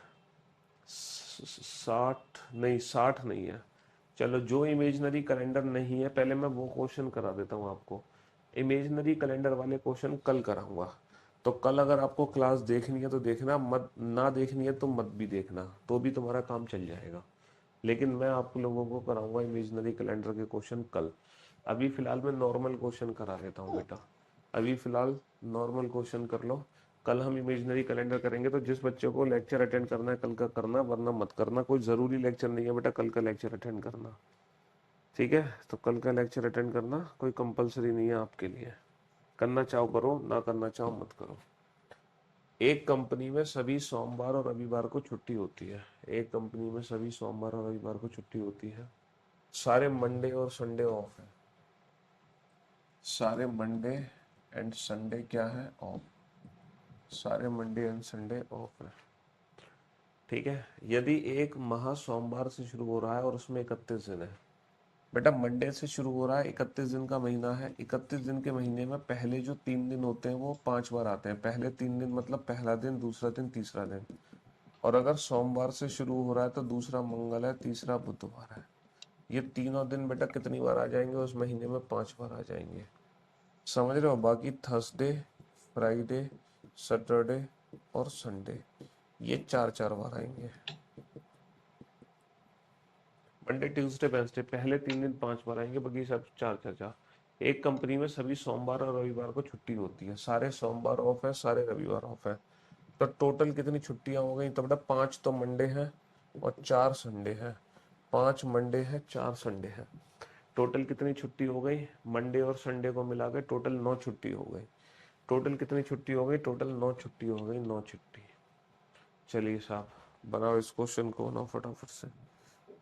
60 नहीं, 60 नहीं है। चलो, जो इमेजिनरी कैलेंडर नहीं है पहले मैं वो क्वेश्चन करा देता हूँ आपको। इमेजिनरी कैलेंडर वाले क्वेश्चन कल कराऊंगा। तो कल अगर आपको क्लास देखनी है तो देखना, मत ना देखनी है तो मत भी देखना, तो भी तुम्हारा काम चल जाएगा। लेकिन मैं आप लोगों को कराऊंगा इमेजिनरी कैलेंडर के क्वेश्चन कल। अभी फिलहाल मैं नॉर्मल क्वेश्चन करा देता हूँ बेटा। अभी फिलहाल नॉर्मल क्वेश्चन कर लो, कल हम इमेजिनरी कैलेंडर करेंगे। तो जिस बच्चे को लेक्चर अटेंड करना है कल का करना, वरना मत करना। कोई ज़रूरी लेक्चर नहीं है बेटा, कल का लेक्चर अटेंड करना, ठीक है? तो कल का लेक्चर अटेंड करना कोई कंपलसरी नहीं है आपके लिए। करना चाहो करो, ना करना चाहो मत करो। एक कंपनी में सभी सोमवार और रविवार को छुट्टी होती है। एक कंपनी में सभी सोमवार और रविवार को छुट्टी होती है। सारे मंडे और संडे ऑफ है। सारे मंडे एंड संडे क्या है? ऑफ। सारे मंडे एंड संडे ऑफ है, ठीक है? यदि एक माह सोमवार से शुरू हो रहा है और उसमें 31 दिन है, बेटा मंडे से शुरू हो रहा है, 31 दिन का महीना है। 31 दिन के महीने में पहले जो 3 दिन होते हैं वो 5 बार आते हैं। पहले 3 दिन मतलब पहला दिन, दूसरा दिन, तीसरा दिन। और अगर सोमवार से शुरू हो रहा है तो दूसरा मंगल है, तीसरा बुधवार है। ये तीनों दिन बेटा कितनी बार आ जाएंगे उस महीने में? 5 बार आ जाएंगे। समझ रहे हो? बाकी थर्सडे, फ्राइडे, सैटरडे और संडे, ये 4-4 बार आएंगे। मंडे, ट्यूसडे, वेंसडे, पहले 3 दिन 5 बार आएंगे, बाकी सब 4-4-4। एक कंपनी में सभी सोमवार और रविवार को छुट्टी होती है। सारे सोमवार ऑफ है, सारे रविवार ऑफ है। तो टोटल कितनी छुट्टियां हो गई? तो बेटा 5 तो मंडे हैं और 4 संडे हैं। 5 मंडे है, 4 संडे है। टोटल कितनी छुट्टी हो गई? मंडे और संडे को मिला के टोटल 9 छुट्टी हो गई। टोटल कितनी छुट्टी हो गई? टोटल 9 छुट्टी हो गई, 9 छुट्टी। चलिए साहब, बनाओ इस क्वेश्चन को, बनाओ फटाफट से,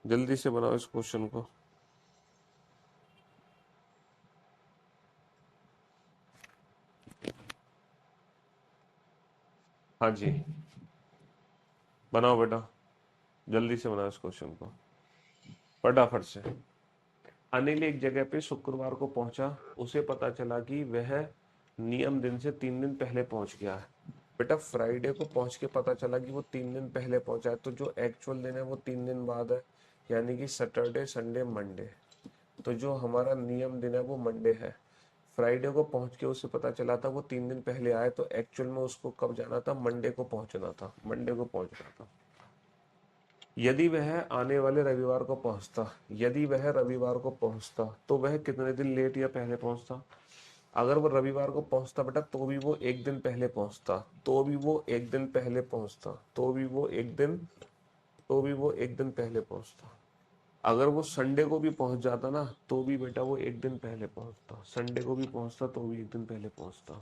जल्दी से बनाओ इस क्वेश्चन को। हाँ जी, बनाओ बेटा, जल्दी से बनाओ इस क्वेश्चन को फटाफट से। अनिल एक जगह पे शुक्रवार को पहुंचा। उसे पता चला कि वह नियम दिन से 3 दिन पहले पहुंच गया है। बेटा फ्राइडे को पहुंच के पता चला कि वो 3 दिन पहले पहुंचा है, तो जो एक्चुअल दिन है वो 3 दिन बाद है, यानी कि सैटरडे, संडे, मंडे। तो जो हमारा नियम दिन है वो मंडे है। फ्राइडे को पहुंच के उसे पता चला था वो 3 दिन पहले आए, तो एक्चुअल में उसको कब जाना था? मंडे को पहुंचना था, मंडे को पहुंचना था। यदि वह आने वाले रविवार को पहुंचता, यदि वह रविवार को पहुंचता तो वह कितने दिन लेट या पहले पहुंचता? अगर वो रविवार को पहुंचता बेटा तो भी वो एक दिन पहले पहुंचता, तो भी वो एक दिन पहले पहुंचता, तो भी वो एक दिन, तो भी वो एक दिन पहले पहुंचता। अगर वो संडे को भी पहुंच जाता ना तो भी बेटा वो एक दिन पहले पहुंचता, संडे को भी पहुंचता तो भी एक दिन पहले पहुंचता।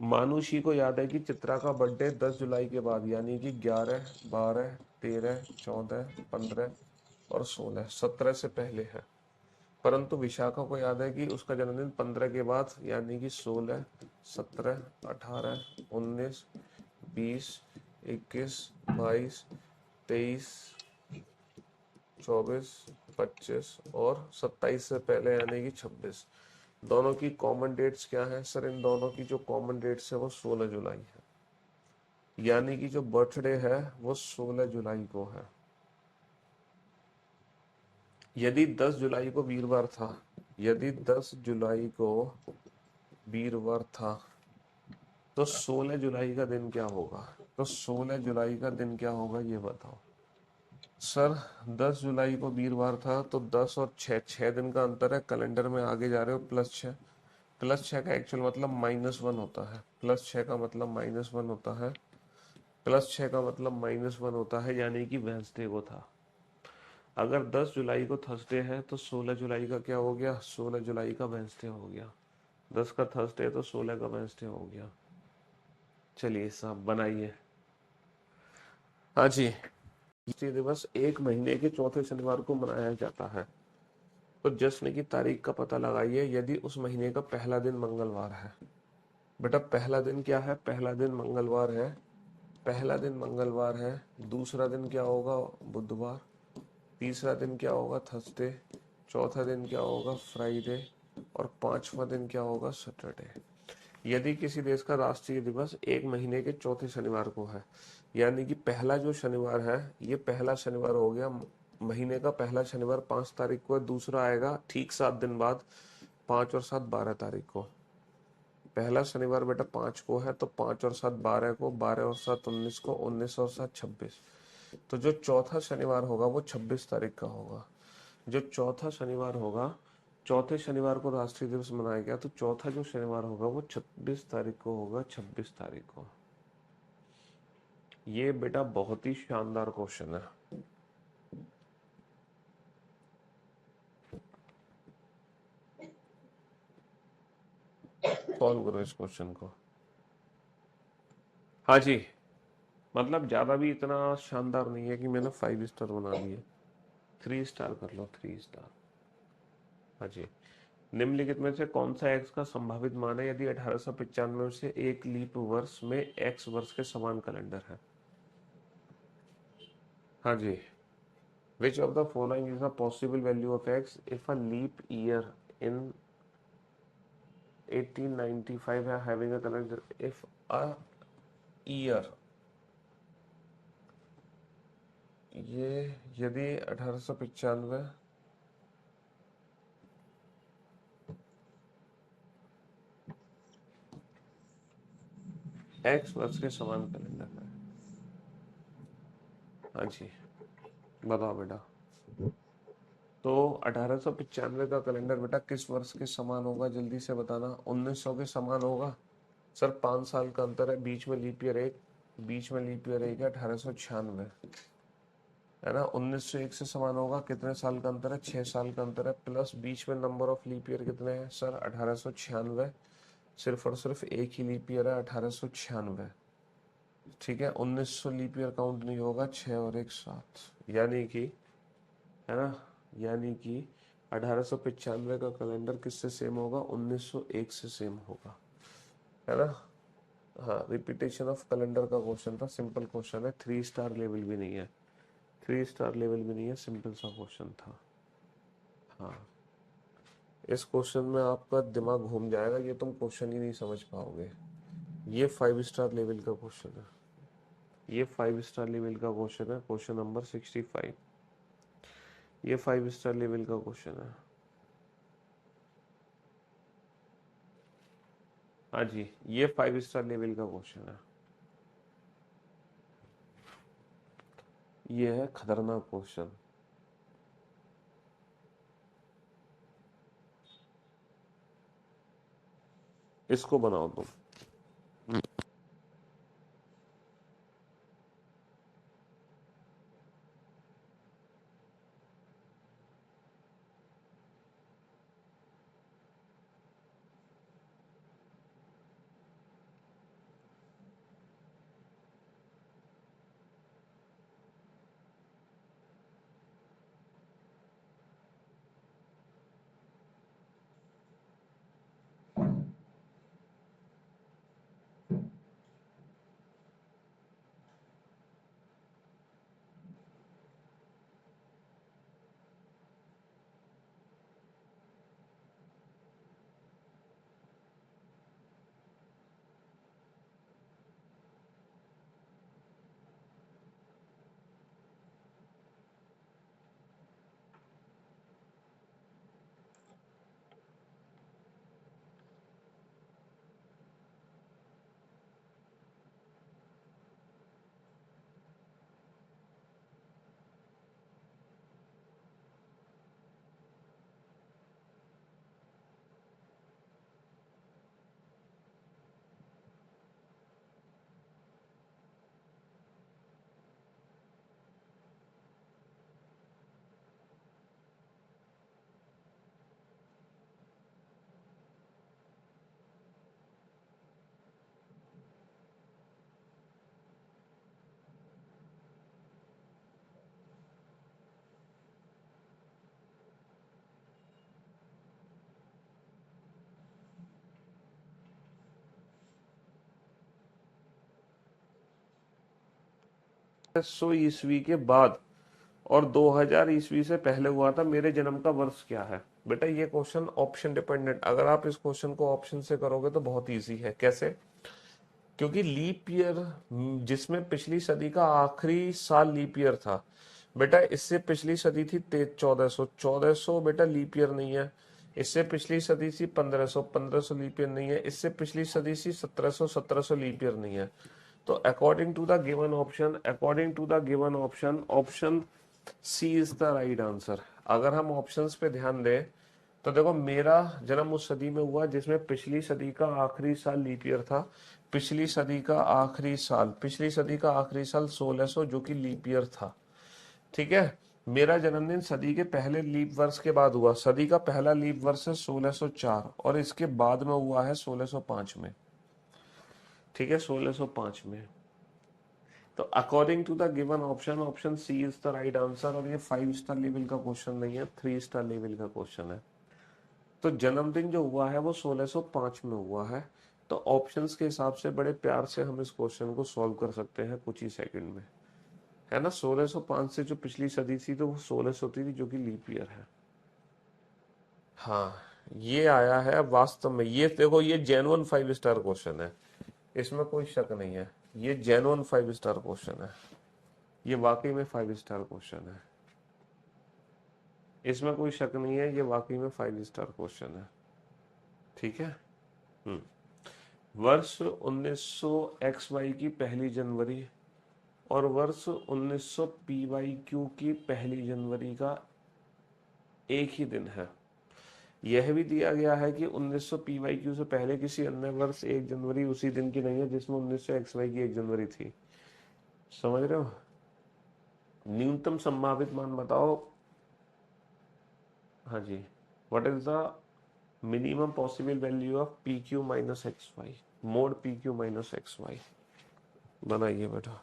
मानुषी को याद है कि चित्रा का बर्थडे 10 जुलाई के बाद, यानी कि 11, 12, 13, 14, 15 और 16, 17 से पहले है। परंतु विशाखा को याद है कि उसका जन्मदिन 15 के बाद, यानी कि 16, 17, 18, 19, 20, 21, 22, 23, 24, 25 और 27 से पहले, यानी कि 26। दोनों की कॉमन डेट्स क्या है सर? इन दोनों की जो कॉमन डेट्स है वो 16 जुलाई है, यानी कि जो बर्थडे है वो 16 जुलाई को है। यदि 10 जुलाई को वीरवार था, यदि 10 जुलाई को वीरवार था तो 16 जुलाई का दिन क्या होगा? तो 16 जुलाई का दिन क्या होगा ये बताओ सर। 10 जुलाई को वीरवार था तो 10 और 6, 6 दिन का अंतर है, कैलेंडर में आगे जा रहे हो, +6। +6 का एक्चुअल मतलब -1 होता है, +6 का मतलब -1 होता है, +6 का मतलब -1 होता है, यानी कि वेंसडे को था। अगर 10 जुलाई को थर्सडे है तो 16 जुलाई का क्या हो गया? 16 जुलाई का वेंसडे हो गया। 10 का थर्सडे तो 16 का वेंसडे हो गया। चलिए साहब बनाइए। हाँ जी, ये दिवस एक महीने के चौथे शनिवार को मनाया जाता है। तो जश्न की तारीख का पता लगाइए यदि उस महीने का पहला दिन मंगलवार है। बेटा पहला दिन क्या है? पहला दिन मंगलवार है, पहला दिन मंगलवार है। दूसरा दिन क्या होगा? बुधवार। तीसरा दिन क्या होगा? थर्सडे। चौथा दिन क्या होगा? फ्राइडे। और पांचवा दिन क्या होगा? सैटरडे। यदि किसी देश का राष्ट्रीय दिवस एक महीने के चौथे शनिवार को है, यानी कि पहला जो शनिवार है ये पहला शनिवार हो गया, महीने का पहला शनिवार 5 तारीख को है। दूसरा आएगा ठीक 7 दिन बाद, 5 और 7 12 तारीख को। पहला शनिवार बेटा 5 को है तो 5 और 7 12 को, 12 और 7 19 को, 19 और 7 26। तो जो चौथा शनिवार होगा वो 26 तारीख का होगा। जो चौथा शनिवार होगा, चौथे शनिवार को राष्ट्रीय दिवस मनाया गया, तो चौथा जो शनिवार होगा वो 26 तारीख को होगा, 26 तारीख को। ये बेटा बहुत ही शानदार क्वेश्चन है। सॉल्व करो इस क्वेश्चन को। हाँ जी, मतलब ज्यादा भी इतना शानदार नहीं है कि मैंने 5 स्टार बना दिए, 3 स्टार कर लो, 3 स्टार। हाँ जी, निम्नलिखित में से कौन सा एक्स का संभावित मान है यदि 1895 से एक लीप वर्ष में एक्स वर्ष के समान कैलेंडर है? हाँ जी, Which of the following is a possible value of x if a leap year in 1895 है having a calendar? If a year, ये यदि 1895 एक्स वर्ष के समान कैलेंडर है। हाँ जी, बताओ बेटा। तो 1895 का कैलेंडर बेटा किस वर्ष के समान होगा, जल्दी से बताना। 1900 के समान होगा सर, 5 साल का अंतर है, बीच में लीप ईयर एक, बीच में लीप ईयर एक है 1896 है ना। 1901 से समान होगा, कितने साल का अंतर है, 6 साल का अंतर है, प्लस बीच में नंबर ऑफ लीप ईयर कितने हैं सर 1896, सिर्फ और सिर्फ एक ही लीप ईयर है 1896। ठीक है, 1900 लीप ईयर काउंट नहीं होगा, 6 और 1 7, यानी कि, है ना, यानी कि 1895 का कैलेंडर किससे सेम होगा, 1901 से सेम होगा, है ना। हाँ, रिपीटेशन ऑफ कैलेंडर का क्वेश्चन था, सिंपल क्वेश्चन है, 3 स्टार लेवल भी नहीं है, 3 स्टार लेवल भी नहीं है, सिंपल सा क्वेश्चन था। हाँ, इस क्वेश्चन में आपका दिमाग घूम जाएगा, ये तुम क्वेश्चन ही नहीं समझ पाओगे। ये 5 स्टार लेवल का क्वेश्चन है, ये 5 स्टार लेवल का क्वेश्चन है, क्वेश्चन नंबर 65, ये 5 स्टार लेवल का क्वेश्चन है। हाँ जी, ये 5 स्टार लेवल का क्वेश्चन है, ये है खतरनाक क्वेश्चन। इसको बनाओ तुम। सौ ईस्वी के बाद और 2000 ईस्वी से पहले हुआ था, मेरे जन्म का वर्ष क्या है। बेटा ये क्वेश्चन ऑप्शन डिपेंडेंट, अगर आप इस क्वेश्चन को ऑप्शन से करोगे तो बहुत इजी है। कैसे? क्योंकि लीप ईयर, जिसमें पिछली सदी का आखिरी साल लीप ईयर था, बेटा इससे पिछली सदी थी 1400, 1400 बेटा लीप ईयर नहीं है। इससे पिछली सदी थी 1500, 1500 लीप ईयर नहीं है। इससे पिछली सदी थी 1700, 1700 लीप ईयर नहीं है। तो according to the given option, according to the given option, option C is the right answer. अगर हम ऑप्शंस पे ध्यान दें तो देखो, मेरा जन्म उस सदी में हुआ जिसमें पिछली सदी का आखिरी साल लीप ईयर था। पिछली सदी का आखिरी साल, पिछली सदी का आखिरी साल 1600 जो कि लीप ईयर था। ठीक है, मेरा जन्मदिन सदी के पहले लीप वर्ष के बाद हुआ। सदी का पहला लीप वर्ष है 1604 और इसके बाद में हुआ है 1605 में। ठीक है, 1605 में। तो according to the given option, option C is the right answer. और ये 5 स्टार लेवल का क्वेश्चन नहीं है, 3 स्टार लेवल का क्वेश्चन है। तो जन्मदिन जो हुआ है वो 1605 में हुआ है। तो ऑप्शंस के हिसाब से बड़े प्यार से हम इस क्वेश्चन को सॉल्व कर सकते हैं कुछ ही सेकंड में। है ना। 1605 से जो पिछली सदी थी तो वो 1600 थी, जो कि लीप ईयर है। हाँ, ये आया है अब वास्तव में। ये देखो, ये जेन्युइन 5 स्टार क्वेश्चन है, इसमें कोई शक नहीं है। ये जेन्युइन 5 स्टार क्वेश्चन है, ये वाकई में 5 स्टार क्वेश्चन है, इसमें कोई शक नहीं है, ये वाकई में 5 स्टार क्वेश्चन है। ठीक है। हम्म। वर्ष 1900 एक्स वाई की पहली जनवरी और वर्ष 1900 पी वाई क्यू की पहली जनवरी का एक ही दिन है। यह भी दिया गया है कि 1900 पी वाई क्यू से पहले किसी अन्य वर्ष 1 जनवरी उसी दिन की नहीं है जिसमें 1900 एक्स वाई की 1 जनवरी थी। समझ रहे हो। न्यूनतम संभावित मान बताओ। हाँ जी। What is the minimum possible value of p q minus x y, mod p q minus x y. बनाइए बेटा।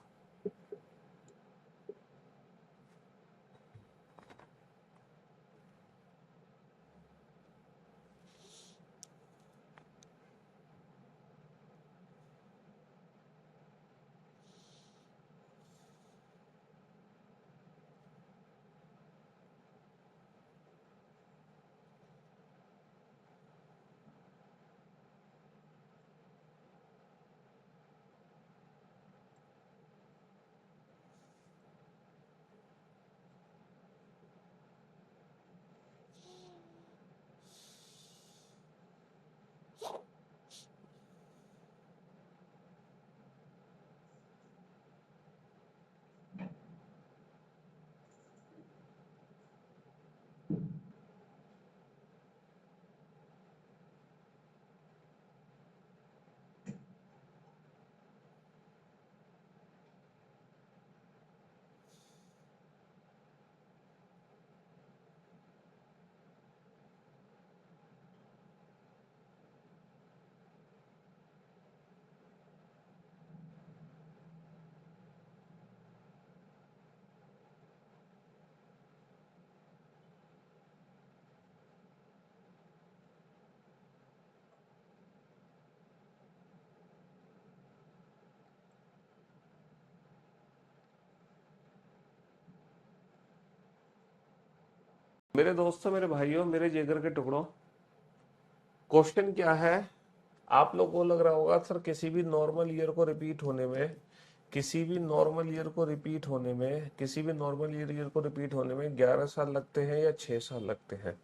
मेरे दोस्तों, मेरे भाइयों, मेरे जिगर के टुकड़ों, क्वेश्चन क्या है। आप लोगों को लग रहा होगा सर किसी भी नॉर्मल ईयर को रिपीट होने में, किसी भी नॉर्मल ईयर को रिपीट होने में, किसी भी नॉर्मल ईयर को रिपीट होने में 11 साल लगते हैं या 6 साल लगते हैं।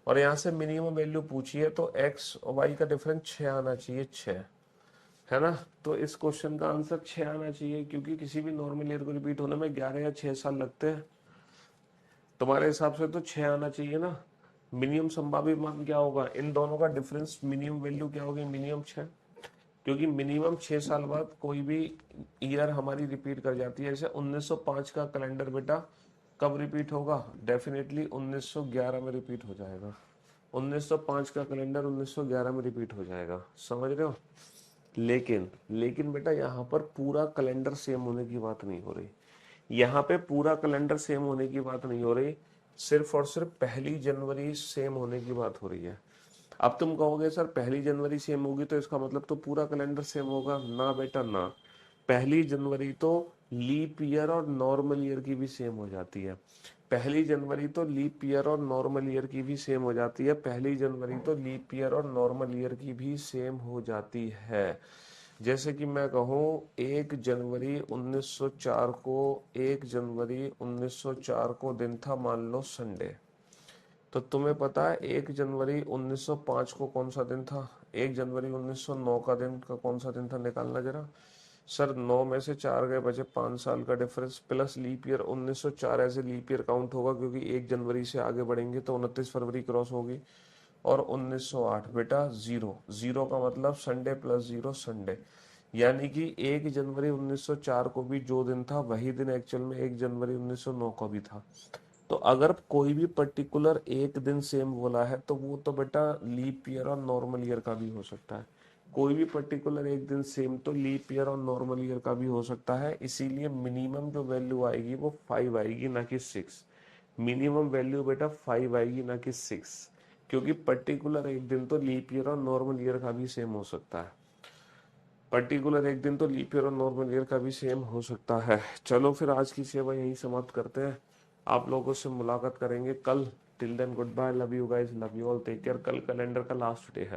और यहाँ से मिनिमम वैल्यू पूछी है तो एक्स और वाई का डिफरेंस 6 आना चाहिए, 6, है ना। तो इस क्वेश्चन का आंसर 6 आना चाहिए, क्योंकि किसी भी नॉर्मल ईयर को रिपीट होने में 11 या 6 साल लगते हैं। तुम्हारे हिसाब से तो 6 आना चाहिए ना। मिनिमम संभावित मान क्या होगा, इन दोनों का डिफरेंस मिनिमम वैल्यू क्या होगी, मिनिमम 6। क्योंकि मिनिमम 6 साल बाद कोई भी ईयर हमारी रिपीट कर जाती है। जैसे 1905 का कैलेंडर बेटा कब रिपीट होगा, डेफिनेटली 1911 में रिपीट हो जाएगा। 1905 का कैलेंडर 1911 में रिपीट हो जाएगा। समझ रहे हो। लेकिन लेकिन बेटा यहाँ पर पूरा कैलेंडर सेम होने की बात नहीं हो रही। यहाँ पे पूरा कैलेंडर सेम होने की बात नहीं हो रही, सिर्फ और सिर्फ पहली जनवरी सेम होने की बात हो रही है। अब तुम कहोगे सर पहली जनवरी सेम होगी तो इसका मतलब तो पूरा कैलेंडर सेम होगा। ना बेटा ना। पहली जनवरी तो लीप ईयर और नॉर्मल ईयर की भी सेम हो जाती है। पहली जनवरी तो लीप ईयर और नॉर्मल ईयर की भी सेम हो जाती है। पहली जनवरी तो लीप ईयर और नॉर्मल ईयर की भी सेम हो जाती है। जैसे कि मैं कहूँ 1 जनवरी 1904 को, 1 जनवरी 1904 को दिन था मान लो संडे। तो तुम्हें पता है 1 जनवरी 1905 को कौन सा दिन था, 1 जनवरी 1909 का दिन का कौन सा दिन था, निकालना जरा। सर 9 में से 4 गए, बचे 5 साल का डिफरेंस, प्लस लीप ईयर 1904 ऐसे लीप ईयर काउंट होगा क्योंकि 1 जनवरी से आगे बढ़ेंगे तो 29 फरवरी क्रॉस होगी। और 1908 बेटा जीरो, जीरो का मतलब संडे प्लस जीरो संडे। यानी कि 1 जनवरी 1904 को भी जो दिन था वही दिन एक्चुअल में 1 जनवरी 1909 को भी था। तो अगर कोई भी पर्टिकुलर एक दिन सेम बोला है तो वो तो बेटा लीप ईयर और नॉर्मल ईयर का भी हो सकता है। कोई भी पर्टिकुलर एक दिन सेम तो लीप ईयर और नॉर्मल ईयर का भी हो सकता है। इसीलिए मिनिमम जो वैल्यू आएगी वो 5 आएगी, ना कि 6। मिनिमम वैल्यू बेटा 5 आएगी, ना कि 6, क्योंकि पर्टिकुलर एक दिन तो लीप ईयर और नॉर्मल ईयर का भी सेम हो सकता है। पर्टिकुलर एक दिन तो लीप ईयर और नॉर्मल ईयर का भी सेम हो सकता है। चलो फिर आज की सेवा यहीं समाप्त करते हैं, आप लोगों से मुलाकात करेंगे कल। Till then good bye, love you guys, love you all, take care. कल कैलेंडर का लास्ट डे है।